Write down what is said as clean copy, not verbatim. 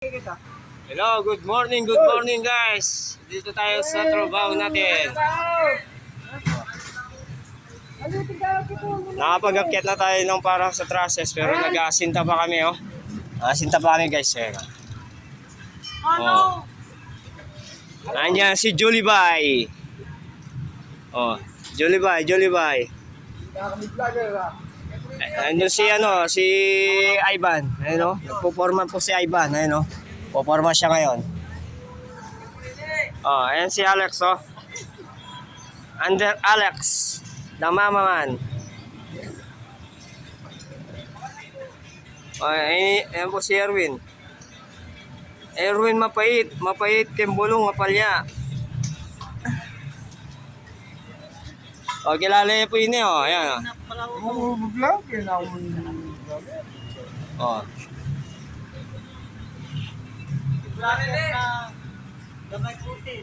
Hello, good morning guys. Dito tayo sa trabaho natin. Nakapag-akyat na tayo ng parang sa trusses pero nag-aasinta pa kami oh. Aasinta pa kami guys. Oh. Nandiyan si Julie Bay. Oh, Julie Bay. Andun si si Ivan. Ayun oh, nagpo-forma po si Ivan, ayun oh. Poporma siya ngayon. Oh, ayan si Alex oh. Under Alex, the mama man. Oh, ayan po si Erwin. Erwin mapait, Kembulong, mapalya. Oh, kilala po ini oh, ayan oh. Oh. Gamay putin.